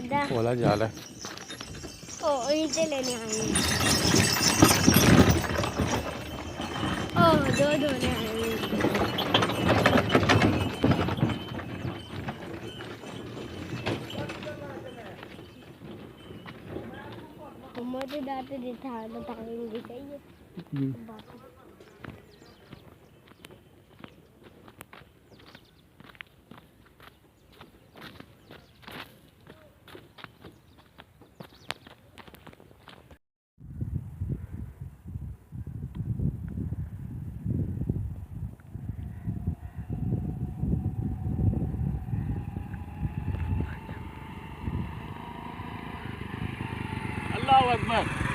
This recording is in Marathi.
ज़्यादा। ओला जाल है। ओ ईंटें लेने आए हैं। ओह दो धोने आए हैं। मोटे दांत बताएंगे सही है। अल्लाह अकबर।